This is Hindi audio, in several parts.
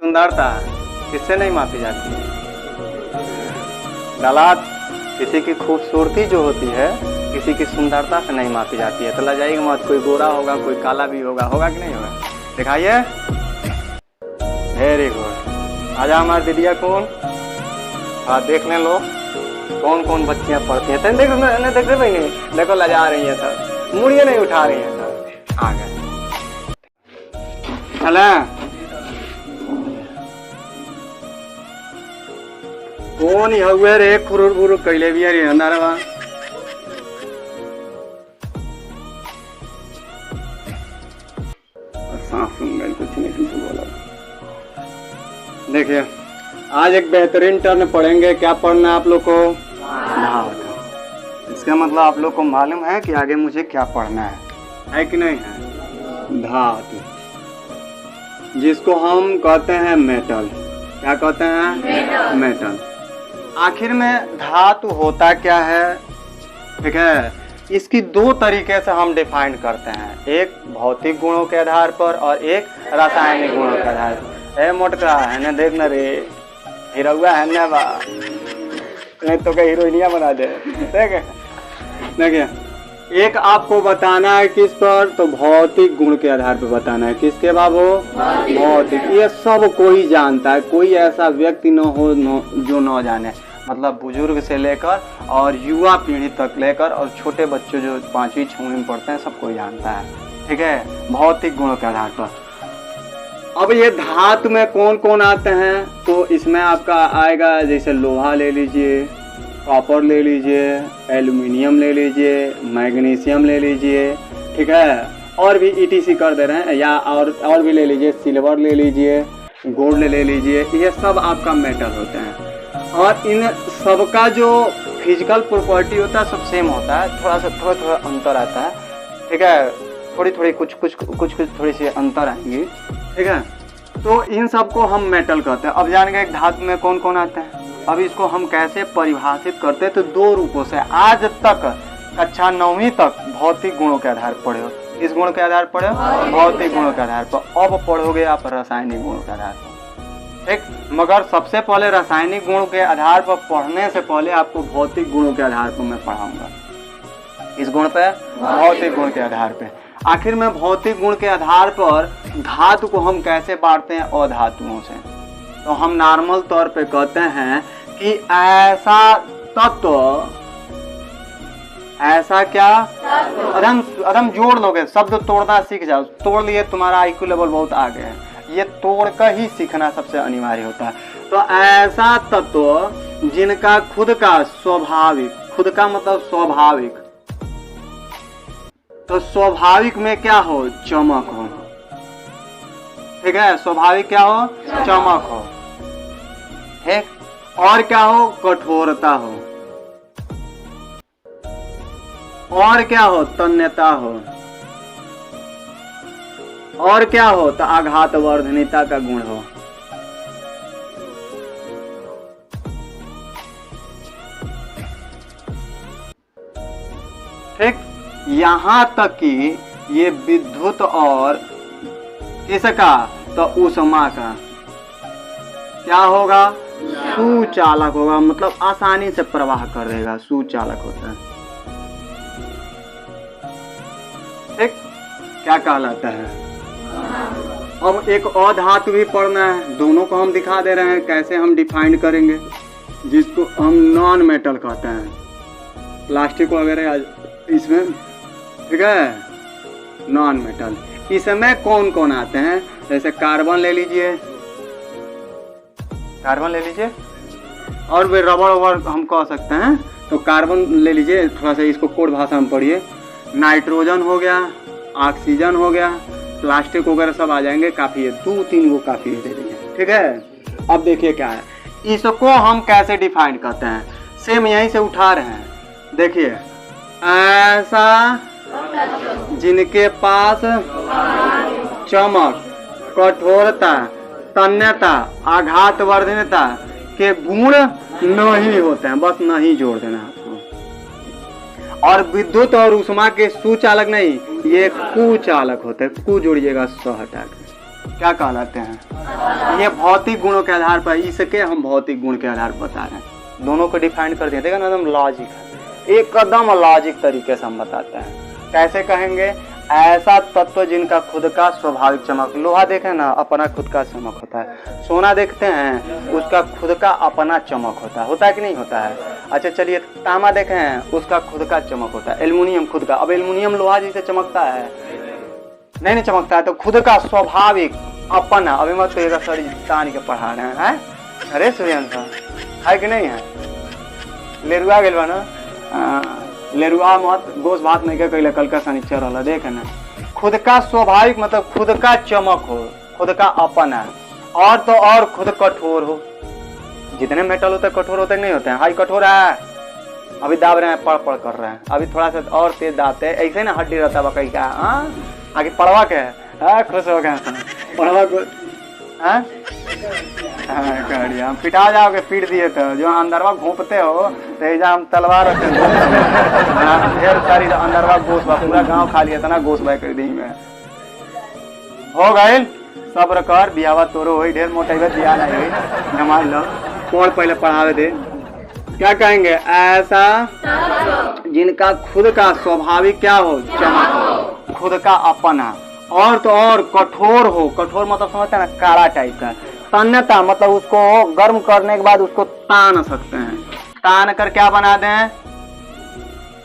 सुंदरता किससे नहीं मापी जाती है? दलात किसी की खूबसूरती जो होती है किसी की सुंदरता से नहीं मापी जाती है। तो लजाइएगा मत, कोई गोरा होगा कोई काला भी होगा, होगा कि नहीं होगा? दिखाइए। Very good. आजा हमारे दीदिया कौन, हाँ देख लें लो कौन कौन बच्चियां पढ़ती हैं। देख देख रहे भाई, देखो लजा रही है सब, मुड़िए नहीं उठा रही है सब। आ गए चले। कौन ही हुए रे खुरुर बुरुर कैले भी रे अंदरवा। सांस सुन गए, कुछ नहीं किसी बोला। देखिए आज एक बेहतरीन टर्न पढ़ेंगे। क्या पढ़ना है आप लोग को? धातु। इसका मतलब आप लोग को मालूम है कि आगे मुझे क्या पढ़ना है कि नहीं है? धातु, जिसको हम कहते हैं मेटल। क्या कहते हैं? मेटल। आखिर में धातु होता क्या है? ठीक है, इसकी दो तरीके से हम डिफाइन करते हैं, एक भौतिक गुणों के आधार पर और एक रासायनिक गुणों के आधार पर। ए मोटका है ना, देखना रे हीरोआ है ना बा, नहीं तो क्या हीरोइनिया बना दे। देखिए एक आपको बताना है किस पर, तो भौतिक गुण के आधार पर बताना है। किसके बाबू? भौतिक। ये सब कोई जानता है, कोई ऐसा व्यक्ति न हो जो न जाने। मतलब बुजुर्ग से लेकर और युवा पीढ़ी तक लेकर और छोटे बच्चे जो 5वीं 6वीं में पढ़ते हैं सब कोई जानता है। ठीक है, भौतिक गुणों के आधार पर। अब ये धातु में कौन कौन आते हैं, तो इसमें आपका आएगा जैसे लोहा ले लीजिए, कॉपर ले लीजिए, एल्युमिनियम ले लीजिए, मैग्नीशियम ले लीजिए। ठीक है, और भी ईटीसी कर दे रहे हैं, या और भी ले लीजिए, सिल्वर ले लीजिए, गोल्ड ले लीजिए। ये सब आपका मेटल होते हैं और इन सबका जो फिजिकल प्रॉपर्टी होता है सब सेम होता है, थोड़ा अंतर आता है। ठीक है, थोड़ी कुछ थोड़ी सी अंतर आएंगी। ठीक है, तो इन सबको हम मेटल कहते हैं। अब जान गए धातु में कौन कौन आते हैं। अब इसको हम कैसे परिभाषित करते हैं, तो दो रूपों से। आज तक कक्षा 9वीं तक भौतिक गुणों के आधार पर पढ़े हो। किस गुण के आधार पर? भौतिक गुणों के आधार पर। अब पढ़ोगे आप रासायनिक गुणों के आधार पर। ठीक, मगर सबसे पहले रासायनिक गुणों के आधार पर पढ़ने से पहले आपको भौतिक गुणों के आधार पर मैं पढ़ाऊंगा। इस गुण पे? भौतिक गुण के आधार पे। आखिर में भौतिक गुण के आधार पर धातु को हम कैसे बांटते हैं? अधातुओं से। तो हम नॉर्मल तौर पे कहते हैं कि ऐसा तत्व, ऐसा क्या अदम जोड़ लोगे, शब्द तोड़ना सीख जाओ। तोड़ लिए तुम्हारा IQ लेवल बहुत आगे है। ये तोड़ कर ही सीखना सबसे अनिवार्य होता है। तो ऐसा तत्व जिनका खुद का स्वाभाविक, खुद का मतलब स्वाभाविक, तो स्वाभाविक में क्या हो? चमक हो। ठीक है, स्वाभाविक क्या हो? चमक हो। ठीक, और क्या हो? कठोरता हो। और क्या हो? तन्यता हो। और क्या हो? तो आघातवर्धनीयता का गुण हो। ठीक, यहां तक कि ये विद्युत और किसका? तो ऊष्मा का क्या होगा? सुचालक होगा, मतलब आसानी से प्रवाह कर देगा, सुचालक होता है। ठीक, क्या कहलाता है? अब एक और धातु भी पढ़ना है, दोनों को हम दिखा दे रहे हैं कैसे हम डिफाइन करेंगे, जिसको हम नॉन मेटल कहते हैं। प्लास्टिक वगैरह इसमें, ठीक है, नॉन मेटल। इसमें कौन कौन आते हैं? जैसे कार्बन ले लीजिए, कार्बन ले लीजिए, और भी रबड़ वबड़ हम कह सकते हैं। तो कार्बन ले लीजिए, थोड़ा सा इसको कोड भाषा में पढ़िए। नाइट्रोजन हो गया, ऑक्सीजन हो गया, प्लास्टिक वगैरह सब आ जाएंगे, काफ़ी है, 2-3 वो काफ़ी है, दे दीजिए। ठीक है, अब देखिए क्या है, इसको हम कैसे डिफाइन करते हैं। सेम यहीं से उठा रहे हैं। देखिए, ऐसा जिनके पास चमक, कठोरता, तन्यता, आघातवर्धनीयता के गुण नहीं होते हैं, बस नहीं जोड़ देना आपको। और विद्युत और ऊष्मा के सुचालक नहीं, ये कुचालक होते हैं। कु जोड़िएगा, स हटा के। क्या कहलाते हैं? ये भौतिक गुणों के आधार पर, इसके हम भौतिक गुण के आधार पर बता रहे हैं। दोनों को डिफाइन कर दिया, देखा ना, एकदम लॉजिक है, एकदम लॉजिक तरीके से हम बताते हैं। कैसे कहेंगे? ऐसा तत्व जिनका खुद का स्वाभाविक चमक, लोहा देखें ना, अपना खुद का चमक होता है। सोना देखते हैं, उसका खुद का अपना चमक होता है कि नहीं होता है? अच्छा चलिए, तांबा देखें, उसका खुद का चमक होता है। एल्युमिनियम खुद का, अब एल्युमिनियम लोहा जैसे चमकता है? नहीं चमकता है। तो खुद का स्वाभाविक अपना, अभी मत कहिएगा सर तान के पढ़ा रहे हैं, अरे सूर्यंश है कि नहीं है? लेरुआ गेल बा ना, लेरुआ मत गोश भात नहीं के कहले, कल का शनिचर वाला देखे ना। खुद का स्वाभाविक मतलब खुद का चमक हो, खुद का अपना, और तो और खुद कठोर हो। जितने मेटल होते हैं कठोर होते नहीं होते हैं? हाई कठोर है, अभी दाब रहे हैं, पड़ कर रहे हैं, अभी थोड़ा सा और तेज दाबते हैं, ऐसे ना हड्डी रहता है बकरी का। आगे पड़वा के खुश हो गए पड़वा को, हम पिटा जाओगे, पीट दिए तो जो अंदरवा घोंपते हो तो हम तलवार ढेर सारी अंदरवा गोश बा, पूरा गांव खा लिया था ना गोश भाई कर दी में। हो गए सब्र कर, बियावा तोरो हो, ढेर मोटे बिया नहीं हुई, जमा लो कौन पहले पढ़ावे दे। क्या कहेंगे? ऐसा जिनका खुद का स्वाभाविक क्या हो, चमक, खुद का अपना, और तो और कठोर हो। कठोर मतलब समझते हैं ना, काड़ा टाइप का। तन्यता मतलब उसको गर्म करने के बाद उसको तान सकते हैं, तान कर क्या बना दें,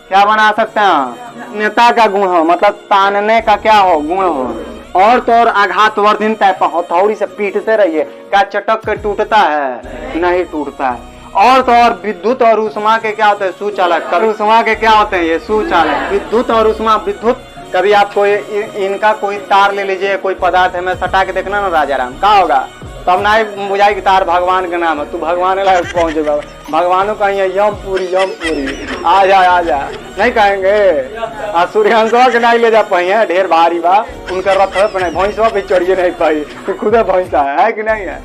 क्या बना सकते हैं? नेता का गुण हो, मतलब तानने का क्या हो, गुण हो। और तो और आघातवर्धन टाइप का, हथौड़ी से पीटते रहिए, क्या चटक के टूटता है? नहीं टूटता है। और तो और विद्युत और उष्मा के क्या होते हैं? सुचालक। कभी उष्मा के क्या होते हैं? ये सुचालक। विद्युत और उष्मा, विद्युत कभी आप कोई इनका कोई तार ले लीजिए, कोई पदार्थ है, मैं सटा के देखना ना राजा राम, क्या होगा? तब ना बुझाई कि तार भगवान का नाम है, तू भगवान लायक पहुंचेगा। भगवानों कहेंगे यमपुरी आ जा नहीं कहेंगे। सूर्यांशवा के नहीं ले जा पाई, ढेर भारी बा, उनका रथ है, भैंसवा भी चढ़िए नहीं पाई, खुद भैंसा है कि नहीं है?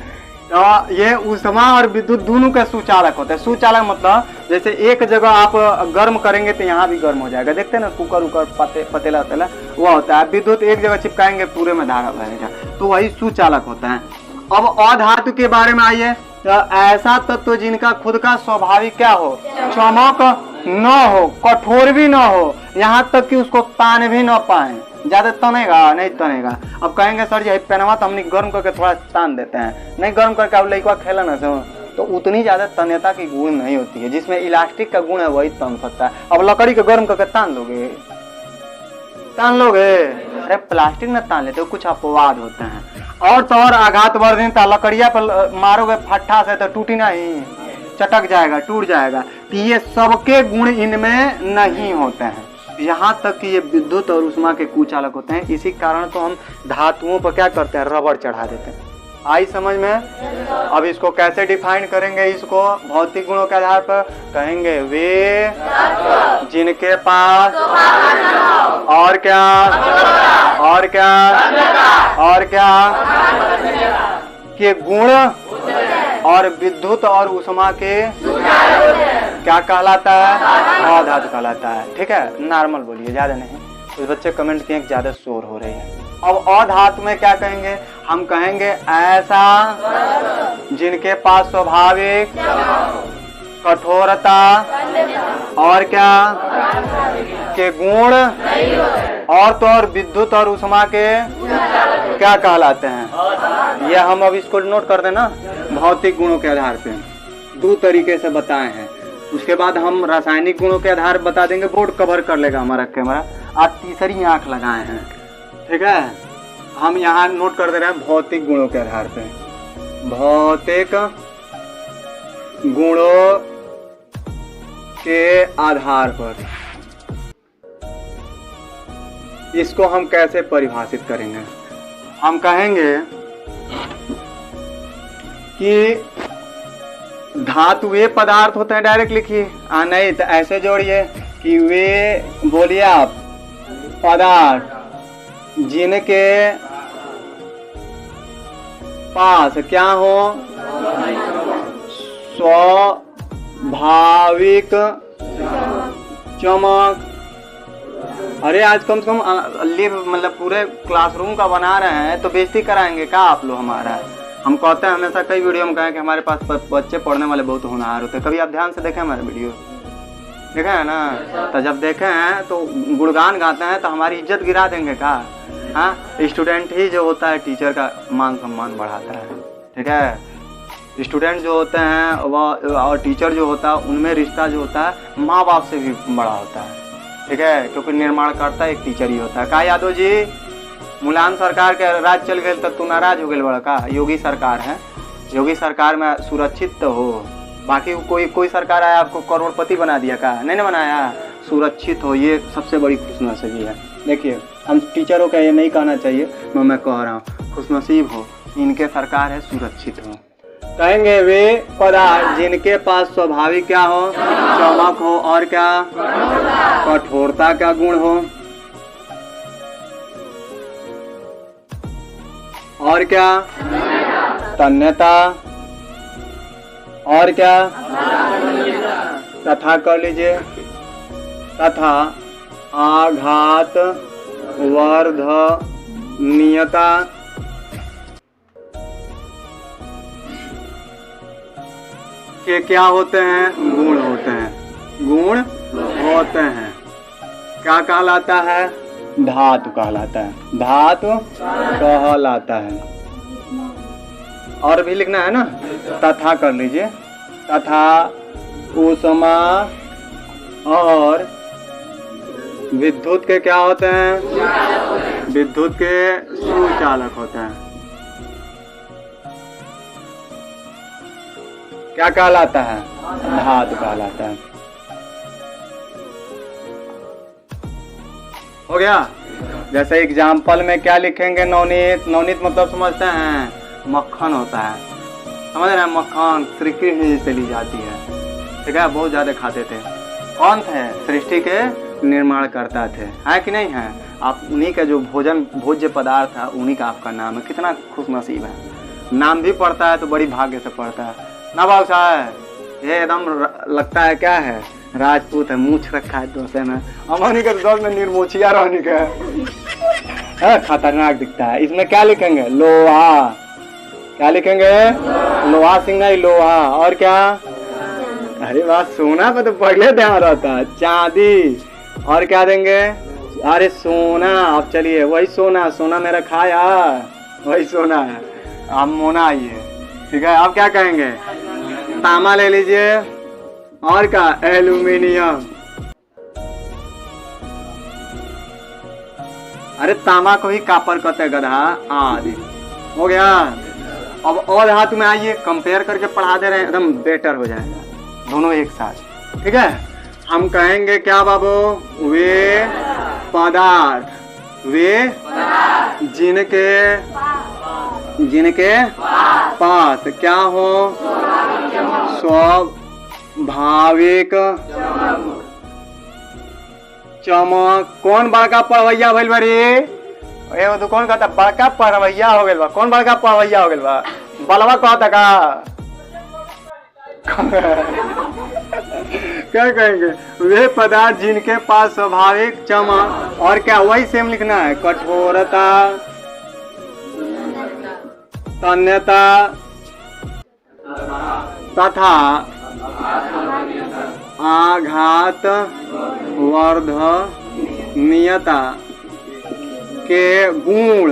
तो ये उष्मा और विद्युत दोनों के सुचालक होते हैं। सुचालक मतलब जैसे एक जगह आप गर्म करेंगे तो यहाँ भी गर्म हो जाएगा, देखते हैं ना कुकर उकर पतेला वतेला, वो होता है। विद्युत एक जगह चिपकाएंगे पूरे में धागा बहेगा, तो वही सुचालक होता है। अब अधातु के बारे में आइए, तो ऐसा तत्व जिनका खुद का स्वाभाविक क्या हो, चमक न हो, कठोर भी न हो, यहाँ तक कि उसको तान भी न पाए, ज्यादा तनेगा नहीं तनेगा। अब कहेंगे सर जी पेनवा तो हमने गर्म करके थोड़ा तान देते हैं, नहीं गर्म करके अब लड़का खेला ना तो उतनी ज्यादा तन्यता की गुण नहीं होती है, जिसमें इलास्टिक का गुण है वही तन सकता है। अब लकड़ी को गर्म करके तान लोगे? अरे प्लास्टिक न तान लेते, कुछ अपवाद होते हैं। और तो और आघातवर्धनता, लकड़िया पर मारोगे फट्ठा से तो टूटी नहीं, चटक जाएगा, टूट जाएगा। तो ये सबके गुण इनमें नहीं होते हैं, यहाँ तक कि ये विद्युत और उष्मा के कुचालक होते हैं। इसी कारण तो हम धातुओं पर क्या करते हैं, रबड़ चढ़ा देते हैं। आई समझ में? अब इसको कैसे डिफाइन करेंगे? इसको भौतिक गुणों के आधार पर कहेंगे वे जिनके पास और क्या और क्या और क्या के गुण और विद्युत और उष्मा के क्या कहलाता है? अधातु कहलाता है। ठीक है, नॉर्मल बोलिए, ज्यादा नहीं। कुछ बच्चे कमेंट किए ज्यादा शोर हो रही है। अब अधातु में क्या कहेंगे? हम कहेंगे ऐसा जिनके पास स्वाभाविक कठोरता और क्या के गुण और तो और विद्युत और उष्मा के क्या कहलाते हैं? यह हम अब इसको नोट कर देना। भौतिक गुणों के आधार पे दो तरीके से बताए हैं, उसके बाद हम रासायनिक गुणों के आधार बता देंगे। बोर्ड कवर कर लेगा हमारा कैमरा। आप तीसरी आंख लगाए हैं, ठीक है? हम यहाँ नोट कर दे रहे हैं भौतिक गुणों के आधार पे। भौतिक गुणों के आधार पर इसको हम कैसे परिभाषित करेंगे? हम कहेंगे कि धातु वे पदार्थ होते हैं, डायरेक्ट लिखिए। नहीं तो ऐसे जोड़िए कि वे, बोलिए आप, पदार्थ जिनके पास क्या हो, स्वाभाविक चमक अरे आज कम से कम मतलब पूरे क्लासरूम का बना रहे हैं तो बेइज्जती कराएंगे क्या आप लोग हमारा? हम कहते हैं हमेशा, कई वीडियो में कहें कि हमारे पास बच्चे पढ़ने वाले बहुत होनहार होते हैं। कभी आप ध्यान से देखें हमारे वीडियो, देखे हैं ना? तो जब देखे हैं तो गुणगान गाते हैं तो हमारी इज्जत गिरा देंगे क्या? हाँ, स्टूडेंट ही जो होता है टीचर का मान सम्मान बढ़ाता है, ठीक है? स्टूडेंट जो होते हैं वह और टीचर जो होता है उनमें रिश्ता जो होता है माँ बाप से भी बड़ा होता है, ठीक है? क्योंकि निर्माणकर्ता एक टीचर ही होता है। का यादव जी, मुलायम सरकार के राज चल गए तो तू नाराज हो गए बड़ा का? योगी सरकार है, योगी सरकार में सुरक्षित तो हो। बाकी कोई सरकार आया आपको करोड़पति बना दिया का? नहीं ना बनाया। सुरक्षित हो, ये सबसे बड़ी खुशनसीबी है। देखिए, हम टीचरों का ये नहीं कहना चाहिए, मैं कह रहा हूँ खुशनसीब हो, इनके सरकार है, सुरक्षित हो। कहेंगे वे पदार्थ जिनके पास स्वाभाविक क्या हो, चमक हो, और क्या, कठोरता का गुण हो, और क्या, तन्यता, और क्या, तथा कर लीजिए, तथा आघात वर्धनीयता, के क्या होते हैं? गुण होते हैं, गुण होते हैं। क्या कहलाता है? धातु कहलाता है, धातु कहलाता है। और भी लिखना है ना, तथा कर लीजिए, तथा ऊष्मा और विद्युत के क्या होते हैं? विद्युत के सुचालक होते हैं। क्या कहलाता है? धातु कहलाता है। हो गया? जैसे एग्जाम्पल में क्या लिखेंगे? नवनीत। नवनीत मतलब समझते हैं? मक्खन होता है, समझ रहे हैं? मक्खन श्री कृष्ण जी से ली जाती है, ठीक है? बहुत ज्यादा खाते थे। कौन थे? सृष्टि के निर्माण करता थे, है कि नहीं है? आप उन्हीं का जो भोज्य पदार्थ है उन्हीं का आपका नाम है। कितना खुशनसीब है। नाम भी पढ़ता है तो बड़ी भाग्य से पढ़ता है ना बाबू साहब? ये एकदम लगता है क्या है? राजपूत है, मूछ रखा है दोसे में। अमोनी के दोस्त में निर्मोचिया रहने का है, खतरनाक दिखता है। इसमें क्या लिखेंगे? लोहा। क्या लिखेंगे? लोहा सिंगाई, लोहा। और क्या? अरे वाह, सोना पे तो पहले ध्यान रहता है। चांदी। और क्या देंगे? अरे सोना। अब चलिए, वही सोना, सोना मेरा खाया, वही सोना है। अब मोना आइए, ठीक है? अब क्या कहेंगे? तांबा ले लीजिए, और क्या? एल्यूमिनियम। अरे तांबा को ही कापर कहते गधा आदि। हो गया? अब और हाथ में आइए, कंपेयर करके पढ़ा दे रहे हैं, एकदम बेटर हो जाएगा दोनों एक साथ, ठीक है? हम कहेंगे क्या बाबू? वे पदार्थ, वे जिनके पास क्या हो? स्वाभाविक चमक। कौन बड़का पढ़वैया भइल बारी? एगो तो कौन कहता बड़का पढ़वैया हो गइल बा? कौन बड़का पढ़वैया हो गइल बा? बलवा कहता का? क्या कहेंगे? वे पदार्थ जिनके पास स्वाभाविक चमक, और क्या? वही सेम लिखना है। कठोरता, तन्यता, तथा आघात वर्धनीयता के गुण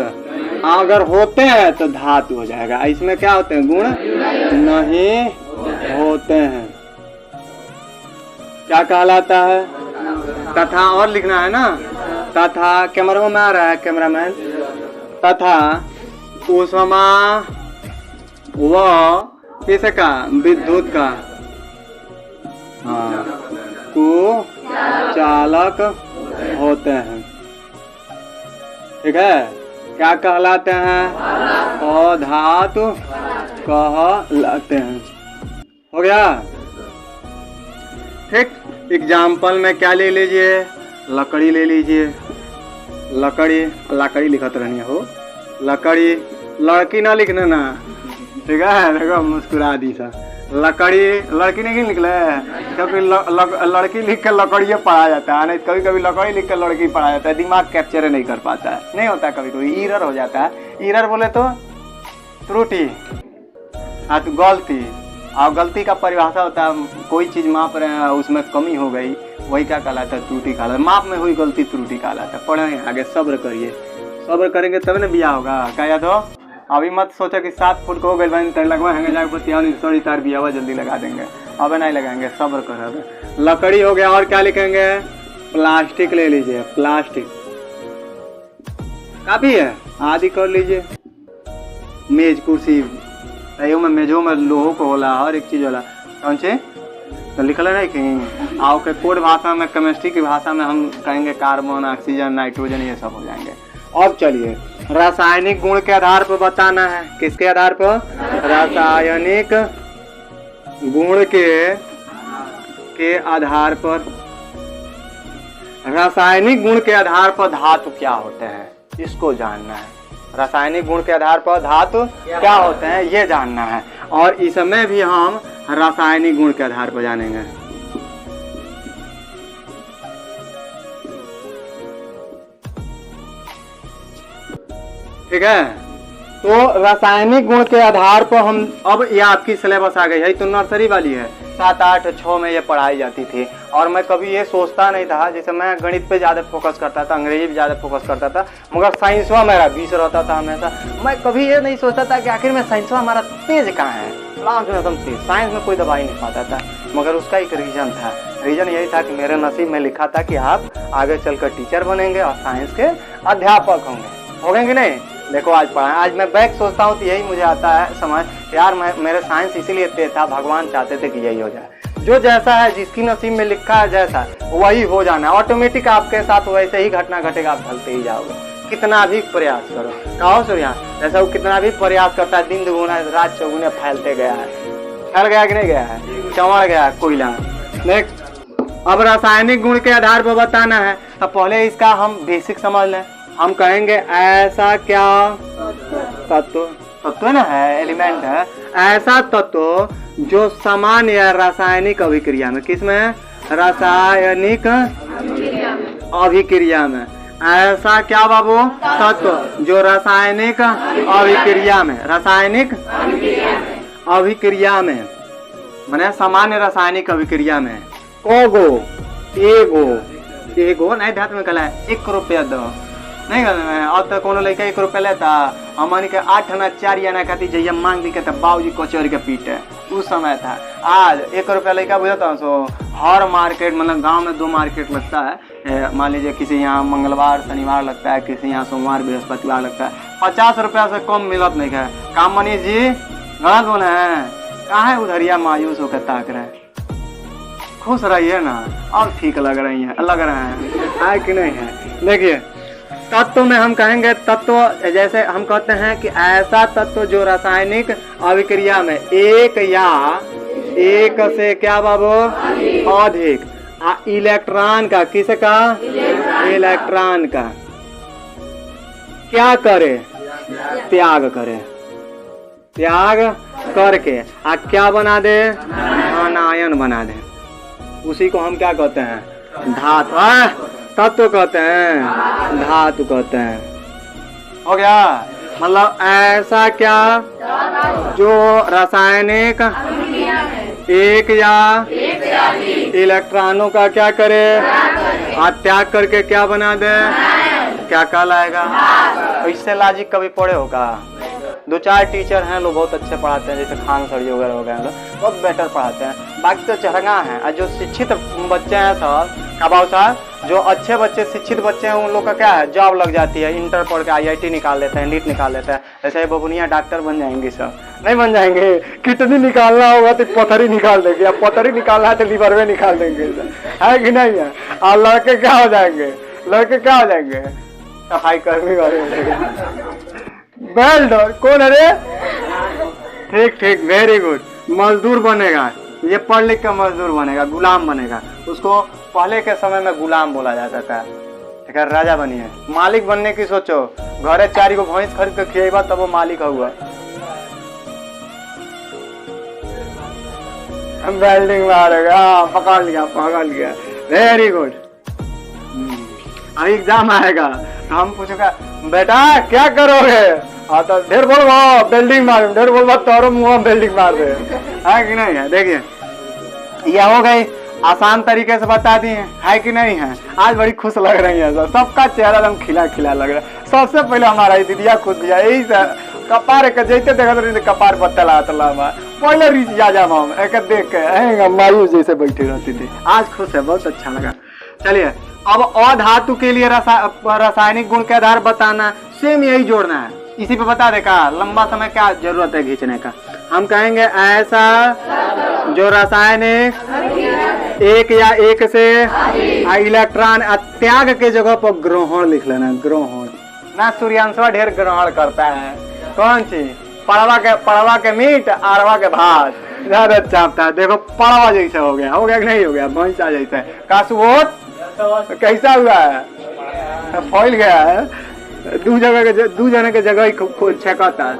अगर होते हैं तो धातु हो जाएगा। इसमें क्या होते हैं? गुण नहीं होते हैं। क्या कहलाता है? तथा। और लिखना है ना, तथा। कैमरा में आ रहा है कैमरामैन? तथा ऊष्मा व किसका? विद्युत का, हाँ, चालक होते हैं, ठीक है? क्या कहलाते हैं? अधातु कहलाते हैं। हो गया? ठीक। एग्जाम्पल में क्या ले लीजिए? लकड़ी ले लीजिए। लकड़ी लिखत रहनी हो, लकड़ी, लड़की ना लिखना ना, ठीक है? देखो मुस्कुरा दी सा। लकड़ी, लड़की नहीं निकले, क्योंकि लड़की लिख के लकड़ियाँ पढ़ा जाता है, नहीं कभी कभी लकड़ी लिख के लड़की पढ़ा जाता है, दिमाग कैप्चर नहीं कर पाता है, नहीं होता, कभी कभी ईरर हो जाता है। ईरर बोले तो त्रुटि, हाँ तो गलती, और गलती का परिभाषा होता है कोई चीज़ माप रहे हैं उसमें कमी हो गई, वही क्या कहलाता है, त्रुटि कहलाता है। माप में हुई गलती त्रुटि कहलाता है। पढ़े आगे, सब्र करिए, सब्र करेंगे तब ना बिया होगा। क्या याद हो, अभी मत सोचो कि 7 फुट को हो गए बहन तर लगवा हैंगे जाके पतियानी सड़ी तार बिया हुआ जल्दी लगा देंगे, अब नहीं लगाएंगे, सब्र करोगे। लकड़ी हो गया, और क्या लिखेंगे, प्लास्टिक ले लीजिए, प्लास्टिक काफी है, आदि कर लीजिए। मेज कुर्सी, में मेजों में लोहो को होला, हर एक चीज होला, कौन से तो लिखल है नहीं कहीं। आओ के कोड भाषा में, केमिस्ट्री की भाषा में हम कहेंगे कार्बन, ऑक्सीजन, नाइट्रोजन, ये सब हो जाएंगे। अब चलिए, रासायनिक गुण के आधार पर बताना है, किसके आधार पर, रासायनिक गुण के आधार पर। रासायनिक गुण के आधार पर धातु क्या होते हैं, इसको जानना है। रासायनिक गुण के आधार पर धातु क्या होते हैं ये जानना है, और इसमें भी हम रासायनिक गुण के आधार पर जानेंगे। ठीक है, तो रासायनिक गुण के आधार पर हम, अब ये आपकी सिलेबस आ गई है, तो नर्सरी वाली है, 7, 8, 6 में ये पढ़ाई जाती थी। और मैं कभी ये सोचता नहीं था, जैसे मैं गणित पे ज़्यादा फोकस करता था, अंग्रेजी पे ज़्यादा फोकस करता था, मगर साइंसवा मेरा 20 रहता था हमेशा। मैं कभी ये नहीं सोचता था कि आखिर में साइंसवा हमारा तेज कहाँ है, लास्ट में एकदम तेज, साइंस में कोई दबा ही नहीं पाता था। मगर उसका एक रीज़न था, रीज़न यही था कि मेरे नसीब में लिखा था कि आप आगे चलकर टीचर बनेंगे और साइंस के अध्यापक होंगे कि नहीं। देखो आज पढ़ा, आज मैं बैक सोचता हूँ तो यही मुझे आता है समझ, यार मेरे साइंस इसीलिए तेज था, भगवान चाहते थे कि यही हो जाए, जो जैसा है जिसकी नसीब में लिखा है जैसा वही हो जाना, ऑटोमेटिक आपके साथ वैसे ही घटना घटेगा, आप ढलते ही जाओगे, कितना भी प्रयास करो। कहो सो यहाँ जैसा वो कितना भी प्रयास करता है, दिन दुगुना रात चौगुने फैलते गया है, फैल गया कि नहीं गया है, चमड़ गया कोयला। नेक्स्ट, अब रासायनिक गुण के आधार पर बताना है, तो पहले इसका हम बेसिक समझ लें। हम कहेंगे ऐसा क्या तत्व ना है, एलिमेंट है, ऐसा तत्व जो सामान्य रासायनिक अभिक्रिया में, किसमें, रासायनिक अभिक्रिया में, ऐसा क्या बाबू, तत्व जो रासायनिक अभिक्रिया में, रासायनिक अभिक्रिया में माने सामान्य रासायनिक अभिक्रिया में, कोगो एगो नहीं ध्यान में कला है, 1 रुपया दो नहीं करना। अब तक कोनो लड़का 1 रुपया लेता, हमन के 8 आना 4 आना खाती जइया मांग दी के तब बाबूजी कचौरी के पीटे, उस समय था। आज 1 रुपया लड़का बुझाता सो हर मार्केट, मतलब गांव में 2 मार्केट लगता है, मान लीजिए किसी यहाँ मंगलवार शनिवार लगता है, किसी यहाँ सोमवार बृहस्पतिवार लगता है, 50 रुपया से कम मिलत नहीं है। काम मनीष जी गलत बोले हैं, कहाँ है उधरिया मायूस होकर ताक रहे हैं, खुश रहिए ना, अब ठीक लग रही है कि नहीं है। देखिए तत्व में हम कहेंगे, तत्व जैसे हम कहते हैं कि ऐसा तत्व जो रासायनिक अभिक्रिया में एक या एक से क्या बाबू अधिक इलेक्ट्रॉन का, किसका, इलेक्ट्रॉन का क्या करे, त्याग करे, त्याग करके क्या बना दे, आनायन बना दे, उसी को हम क्या कहते हैं, धातु तत्व कहते हैं, धातु कहते हैं। हो गया, मतलब ऐसा क्या जो रासायनिक एक या इलेक्ट्रॉनों का क्या करे, त्याग करके क्या बना दे, क्या कहलाएगा। इससे लॉजिक कभी पढ़े होगा, 2-4 टीचर हैं लोग बहुत अच्छे पढ़ाते हैं, जैसे खान सर वगैरह हो गए, लोग बहुत बेटर पढ़ाते हैं, बाकी तो चढ़गा हैं। और जो शिक्षित बच्चे हैं सर कबाऊ साहब, जो अच्छे बच्चे शिक्षित बच्चे हैं उन लोग का क्या है, जॉब लग जाती है, इंटर पढ़ के IIT निकाल लेते हैं, नीट निकाल लेते हैं। ऐसे बबुनिया डॉक्टर बन जाएंगे, सब नहीं बन जाएंगे, किडनी निकालना होगा तो पथरी निकाल देंगे, अब पथरी निकालना है तो लीवर में निकाल देंगे, है कि नहीं है। और लड़के क्या हो जाएंगे, लड़के क्या हो जाएंगे, सफाई कर्मी वाले हो जाएंगे। वेल डन, कौन है रे, ठीक ठीक, वेरी गुड, मजदूर बनेगा, ये पढ़ लिख कर मजदूर बनेगा, गुलाम बनेगा। उसको पहले के समय में गुलाम बोला जाता था, ठीक है, राजा बनिए, मालिक बनने की सोचो, घरे 4 भैंस खरीद के खिएबा तब वो मालिक हुआ। वेल्डिंग मारेगा। पकड़ लिया पकड़ लिया, वेरी गुड। अभी एग्जाम आएगा तो हम पूछेगा बेटा क्या करोगे, तो ढेर बोलो बिल्डिंग मार, ढेर बोलो तोरो मुंह बिल्डिंग मार दे, है कि नहीं है। देखिए ये हो गई, आसान तरीके से बता दिए, है कि नहीं है। आज बड़ी खुश लग रही है सर, सबका चेहरा एकदम खिला खिला लग रहा है। सबसे पहले हमारा दीदिया खुश दिया, यही सर कपार के जैसे देखा तो कपार पर तला पहले रिच जा हम एक देख के मायूस जैसे बैठे रहती थी। आज खुश है, बहुत अच्छा लगा। चलिए अब अधातु के लिए रासायनिक गुण के आधार बताना, सेम यही जोड़ना है, इसी पे बता दे का लंबा समय क्या जरूरत है खींचने का। हम कहेंगे ऐसा जो रासायनिक एक या एक से इलेक्ट्रॉन त्याग के जगह पर ग्रहण लिख लेना, ग्रहण ना। सूर्यांशवा ढेर ग्रहण करता है, कौन चीज, पड़वा के मीट आरवा के भात ज्यादा चापता है। देखो पड़वा जैसा हो गया कि नहीं हो गया, भैंसा जैसा है। कासुवोत कैसा हुआ है, फैल गया है, दू जने के जगह ही छेकता है।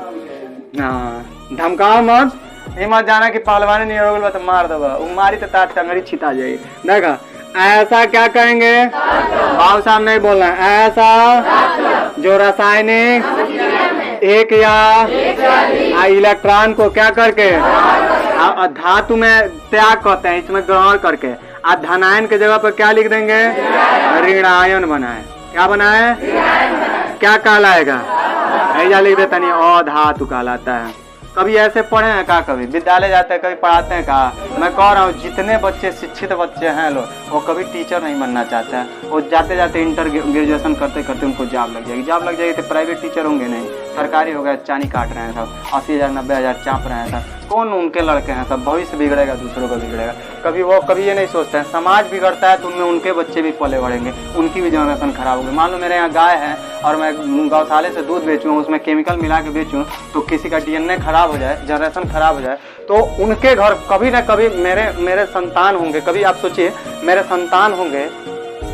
हाँ धमकाओ मत, ये मत जाना कि पहलवानी नहीं होगा तो मार दबा, वो मारी तो तार टंगड़ी छिता जाएगी। देखा ऐसा क्या कहेंगे, भाव साहब नहीं बोलना, ऐसा जो रासायनिक एक या इलेक्ट्रॉन को क्या करके धातु में त्याग कहते हैं, इसमें ग्रहण करके धनायन के जगह पर क्या लिख देंगे, ऋणायन बनाए। क्या बनाए, क्या कहलाएगा, ऐसा लिख देता नहीं, अधातु कहलाता है। कभी ऐसे पढ़े हैं का, कभी विद्यालय जाते हैं कभी पढ़ाते हैं का। मैं कह रहा हूँ जितने बच्चे शिक्षित बच्चे हैं लोग, वो कभी टीचर नहीं बनना चाहते हैं। वो जाते जाते इंटर ग्रेजुएशन करते करते उनको जॉब लग जाएगी, जॉब लग जाएगी तो प्राइवेट टीचर होंगे नहीं, सरकारी हो गया, चानी काट रहे हैं सब, 80,000 90,000 चाप रहे हैं सब। कौन उनके लड़के हैं सब, भविष्य बिगड़ेगा, दूसरों का बिगड़ेगा। कभी ये नहीं सोचते हैं समाज बिगड़ता है तो उनमें उनके बच्चे भी पले बढ़ेंगे, उनकी भी जनरेशन खराब होगी। मान लो मेरे यहाँ गाय है और मैं गौशाले से दूध बेचूँ, उसमें केमिकल मिला के बेचूँ, तो किसी का DNA खराब हो जाए, जनरेशन खराब हो जाए, तो उनके घर कभी ना कभी मेरे संतान होंगे। कभी आप सोचिए मेरे संतान होंगे,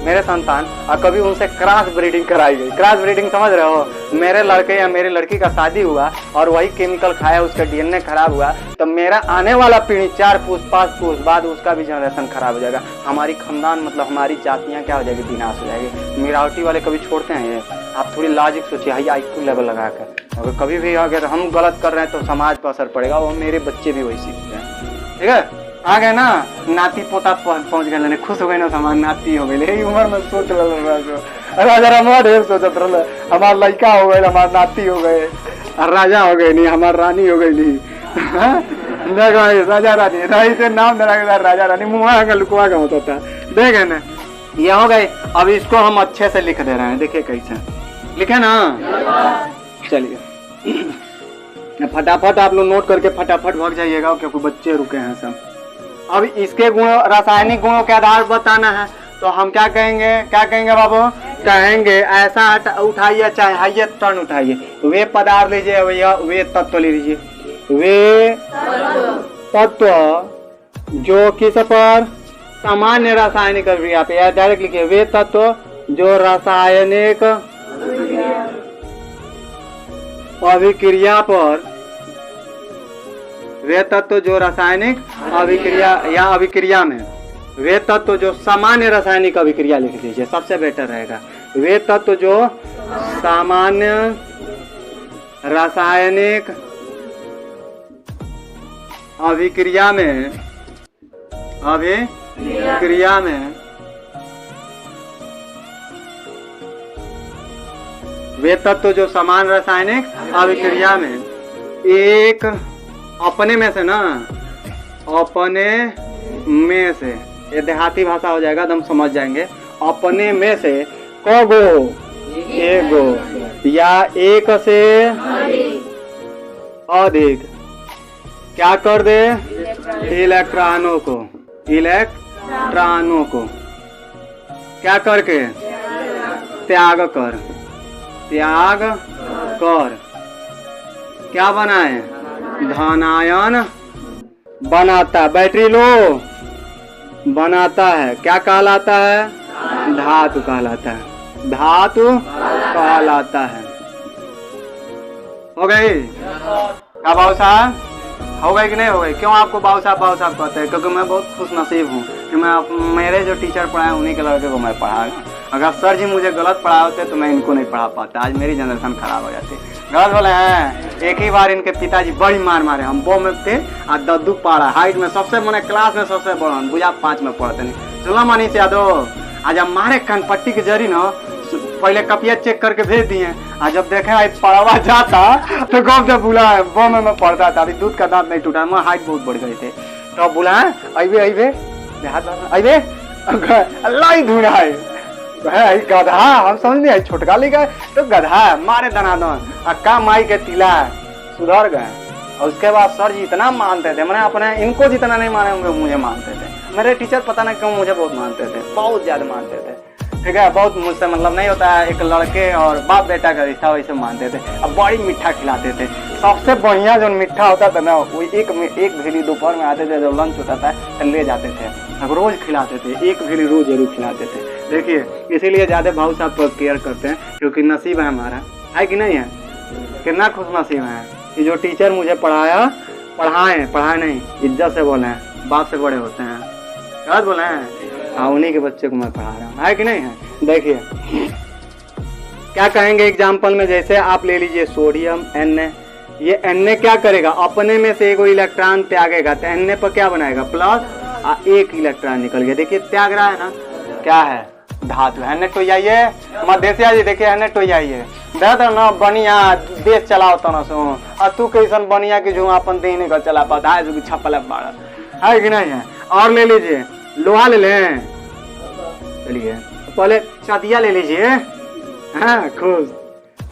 मेरे संतान, और कभी उनसे क्रॉस ब्रीडिंग कराई गई। क्रॉस ब्रीडिंग समझ रहे हो, मेरे लड़के या मेरी लड़की का शादी हुआ और वही केमिकल खाया, उसका DNA खराब हुआ, तो मेरा आने वाला पीढ़ी 4 पूछ 5 पूछ बाद उसका भी जनरेशन खराब हो जाएगा। हमारी खानदान मतलब हमारी जातियाँ क्या हो जाएगी, विनाश हो जाएगी। मिलावटी वाले कभी छोड़ते हैं ये, आप थोड़ी लॉजिक सोचिए, हाई IQ लेवल लगा कर। अगर कभी भी अगर हम गलत कर रहे हैं तो समाज पर असर पड़ेगा, और मेरे बच्चे भी वही सीखते हैं। ठीक है, आ गए ना, नाती पोता पहुंच गए, खुश हो गए ना, हमार नाती हो गई। उम्र में सोच राजा रामा ढेर सोचत रहे, हमार लड़का हो गए, हमार नाती हो गए, राजा हो गए नहीं, हमार रानी हो गई नहीं। राजा रानी रानी से नाम धरा, राजा रानी मुँह लुकवा का होता था। देखे ना ये हो गए। अब इसको हम अच्छे से लिख दे रहे हैं, देखिए कैसे लिखे ना। चलिए फटाफट आप लोग नोट करके फटाफट भाग जाइएगा, क्योंकि बच्चे रुके हैं सब। अब इसके गुण, रासायनिक गुणों के आधार बताना है, तो हम क्या कहेंगे बाबू, कहेंगे ऐसा उठाइए, चाहे हाइए टर्न उठाइए, वे पदार्थ लीजिए, वे तत्व ले लीजिए, वे तत्व जो किस पर, सामान्य रासायनिक अभिक्रिया पे, या डायरेक्ट लिखिए, वे तत्व जो रासायनिक अभिक्रिया पर, वे तत्व जो रासायनिक अभिक्रिया या अभिक्रिया में, वे तत्व जो सामान्य रासायनिक अभिक्रिया लिख दीजिए, सबसे बेटर रहेगा। वे तत्व जो सामान्य रासायनिक अभिक्रिया में, वे तत्व जो समान रासायनिक अभिक्रिया में एक अपने में से ना, अपने में से, ये देहाती भाषा हो जाएगा, एकदम समझ जाएंगे। अपने में से कगो, एगो या एक से अधिक क्या कर दे, इलेक्ट्रॉनों को क्या करके, त्याग कर क्या बनाए, धनायन बनाता, बैटरी लो बनाता है, क्या कहलाता है, धातु कहलाता है, धातु कहलाता है। हो गई क्या भाव साहब, हो गई कि नहीं हो गई? क्यों आपको बाबू साहब कहते हैं? क्योंकि मैं बहुत खुश नसीब हूँ कि मेरे जो टीचर पढ़ाए उन्हीं के लड़के को मैं पढ़ा। अगर सर जी मुझे गलत पढ़ाए होते तो मैं इनको नहीं पढ़ा पाता, आज मेरी जनरेशन खराब हो जाती। गलत बोले हैं। एक ही बार इनके पिताजी बड़ी मार मारे, हम बो में थे और दद्दू पाड़ा हाइट में सबसे मैंने क्लास में सबसे बड़ा, बुझा 5 में पढ़ते नहीं। सुनो मनीष यादव, आज हमारे कनपट्टी के जरी ना पहले कपिया चेक करके भेज दिए, आज जब देखा पढ़ावा जाता तो कब से बुलाए, बो में पढ़ता था, अभी दूध का दांत नहीं टूटा, मैं हाइट बहुत बढ़ गए थे, तो अब बुलाए अबे अल्लाह ही धुना है गधा, हम समझ नहीं आई छोटका लिखा तो गधा है, मारे दनादन अक्का माई के तिला सुधर गए। और उसके बाद सर जी इतना मानते थे, मैंने अपने इनको जितना नहीं माने होंगे मुझे मानते थे। मेरे टीचर पता नहीं क्यों मुझे बहुत मानते थे, बहुत ज्यादा मानते थे। ठीक है, बहुत मुझसे मतलब नहीं होता है, एक लड़के और बाप बेटा का रिश्ता वैसे मानते थे। अब बड़ी मीठा खिलाते थे, सबसे बढ़िया जो मीठा होता था ना वो एक भेली दोपहर में आते थे, जब लंच होता था तो ले जाते थे, अब रोज खिलाते थे, एक भेली रोज जरूर खिलाते थे। देखिए इसीलिए ज्यादा भाव साहब पर केयर करते हैं, क्योंकि नसीब है हमारा, है कि नहीं है? कितना खुश नसीब है कि जो टीचर मुझे पढ़ाए नहीं, इज्जत से बोले हैं, बाप से बड़े होते हैं, गलत बोले हैं, हाँ उन्हीं के बच्चे को मैं पढ़ा रहा हूँ, है कि नहीं है? देखिए क्या कहेंगे एग्जाम्पल में, जैसे आप ले लीजिए सोडियम Na, ये Na क्या करेगा, अपने में से एक इलेक्ट्रॉन त्यागेगा, तो Na पर क्या बनाएगा प्लस, और एक इलेक्ट्रॉन निकल गया। देखिए त्याग रहा है ना, क्या है धातु है। तो जाइए मध्य जी, देखिए है तो जाइए दे ना बनिया देश चलाओ तना सो, और तू कैसन बनिया की जो अपन दे नहीं कर चला पाता है, जो छप्पल बारह है कि नहीं है? और ले लीजिए लोहा ले लें, चलिए पहले चांदिया ले लीजिए, हाँ खुश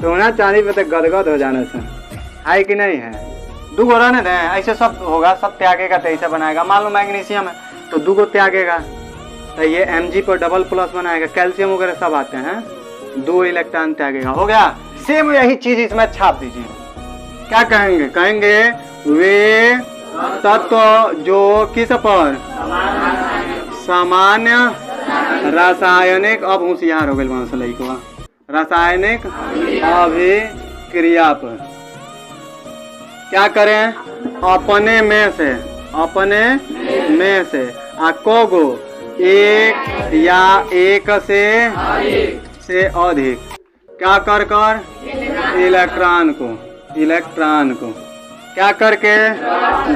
तो ना, चांदी पे तो गदगद हो जाने से, है कि नहीं है? 2 गो रहने दें, ऐसे सब होगा, सब त्यागेगा तो ऐसे बनाएगा। मान लो मैग्नीशियम है तो 2 गो त्यागेगा, तो ये Mg पर डबल प्लस बनाएगा, कैल्शियम वगैरह सब आते हैं, 2 इलेक्ट्रॉन त्यागेगा, हो गया। सेम यही चीज इसमें छाप दीजिए, क्या कहेंगे वे तत्व जो किस पर सामान्य रासायनिक, अब होशियार हो गए को, रासायनिक अभिक्रिया पर क्या करें, अपने में से कोगो एक या एक से अधिक क्या कर इलेक्ट्रॉन को क्या करके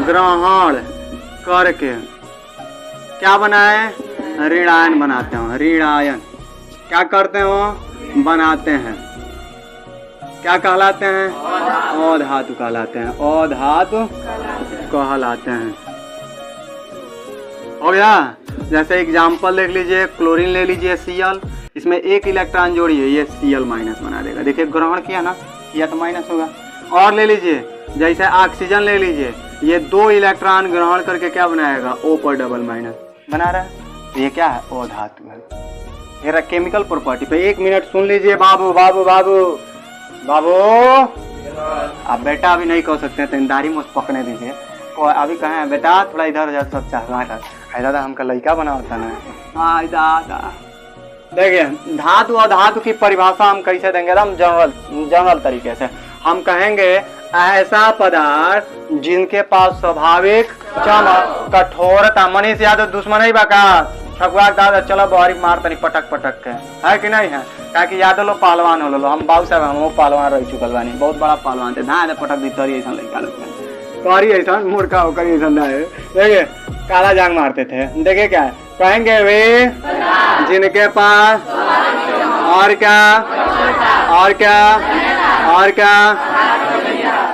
ग्रहण करके क्या बनाए, ऋणायन बनाते हैं। ऋणायन क्या करते हो, बनाते हैं, क्या कहलाते हैं, अधातु कहलाते हैं, अधातु कहलाते हैं। हो गया। जैसे एग्जाम्पल देख लीजिए, क्लोरीन ले लीजिए Cl, इसमें एक इलेक्ट्रॉन जोड़िए, ये Cl माइनस बना देगा, देखिए ग्रहण किया ना, किया तो माइनस होगा। और ले लीजिए जैसे ऑक्सीजन ले लीजिए, ये 2 इलेक्ट्रॉन ग्रहण करके क्या बनाएगा, O पर डबल माइनस बना रहा है, तो ये क्या है, अधातु है। ये केमिकल प्रॉपर्टी पे 1 मिनट सुन लीजिए। बाबू अब बेटा अभी नहीं कह सकते, तो दाढ़ी मुझ पकने दीजिए, अभी कहें बेटा थोड़ा इधर उधर सब चाहना था, दादा हमका लड़का बना होता ना, हाँ दादा। देखिए धातु और धातु की परिभाषा हम कैसे देंगे, एकदम जनरल तरीके से हम कहेंगे ऐसा पदार्थ जिनके पास स्वाभाविक चमक कठोरता। मनीष यादव दुश्मन ही बाका ठकुआ दादा, चलो बहरी मार तनी पटक के, है कि नहीं है? क्या कि यादव लोग पहलवान हो लो, हम बाबू साहब हम पहलवान रह चुकल बानी, बहुत बड़ा पहलवान थे, धान पटक दी तरी ऐसा लड़का लोग, तरी ऐसा मूर्खा होकर ऐसा ना है। देखिए काला जांग मारते थे, देखे क्या कहेंगे, वे जिनके पास और क्या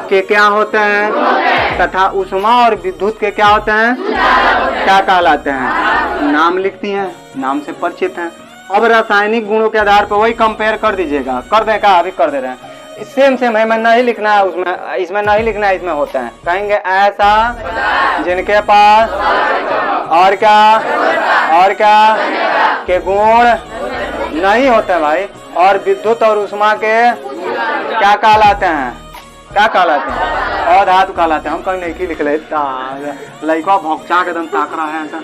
के क्या होते हैं, तथा उष्मा और विद्युत के क्या होते हैं, क्या कहलाते हैं, नाम लिखती हैं, नाम से परिचित हैं। अब रासायनिक गुणों के आधार पर वही कंपेयर कर दीजिएगा, कर दें का अभी कर दे रहे हैं, सेम है, मैं नहीं लिखना है उसमें, इसमें नहीं लिखना है, इसमें होते हैं। कहेंगे ऐसा जिनके पास और क्या के गुण नहीं होते भाई, और विद्युत और उष्मा के क्या कहलाते हैं, अधातु कहलाते हैं। हम कहीं नहीं लिख लेता, लड़का भौंकचा के एकदम ताक रहा है ऐसा।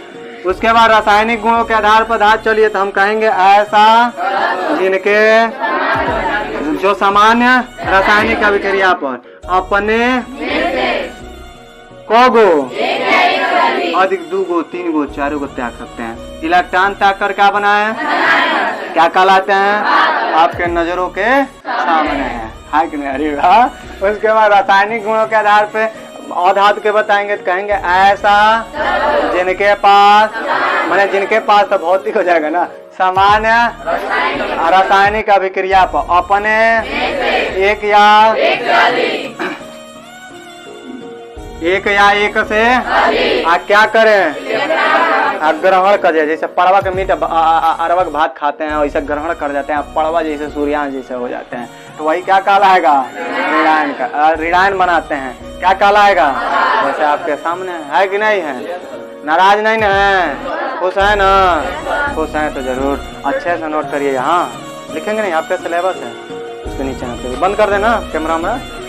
उसके बाद रासायनिक गुणों के आधार पर धातु, चलिए तो हम कहेंगे ऐसा जिनके जो सामान्य रासायनिक अभिक्रिया पर अपने कोगो अधिक 2 गो 3 गो 4 गो त्याग सकते हैं। इलेक्ट्रॉन त्याग कर क्या बनाए? क्या कहलाते हैं? आपके नजरों के सामने है कि नहीं? अरे वाह। उसके बाद रासायनिक गुणों के आधार पे अधातु के बताएंगे तो कहेंगे ऐसा जिनके पास, माने जिनके पास तो भौतिक हो जाएगा ना, सामान्य रासायनिक अभिक्रिया पर अपने एक या एक से क्या करें? ग्रहण कर जाए। जैसे पड़वा के मीट अरवक भात खाते हैं वैसे ग्रहण कर जाते हैं, पड़वा जैसे सूर्यांश जैसे हो जाते हैं, तो वही क्या कहलाएगा? ऋणायन का ऋणायन बनाते हैं। क्या कहलाएगा? जैसे आपके सामने है कि नहीं है? नाराज नहीं ना है? खुश है ना? खुश है तो जरूर अच्छे से नोट करिए। यहाँ लिखेंगे नहीं, आपका सिलेबस है उसके नीचे नोट करिए। बंद कर देना कैमरा में।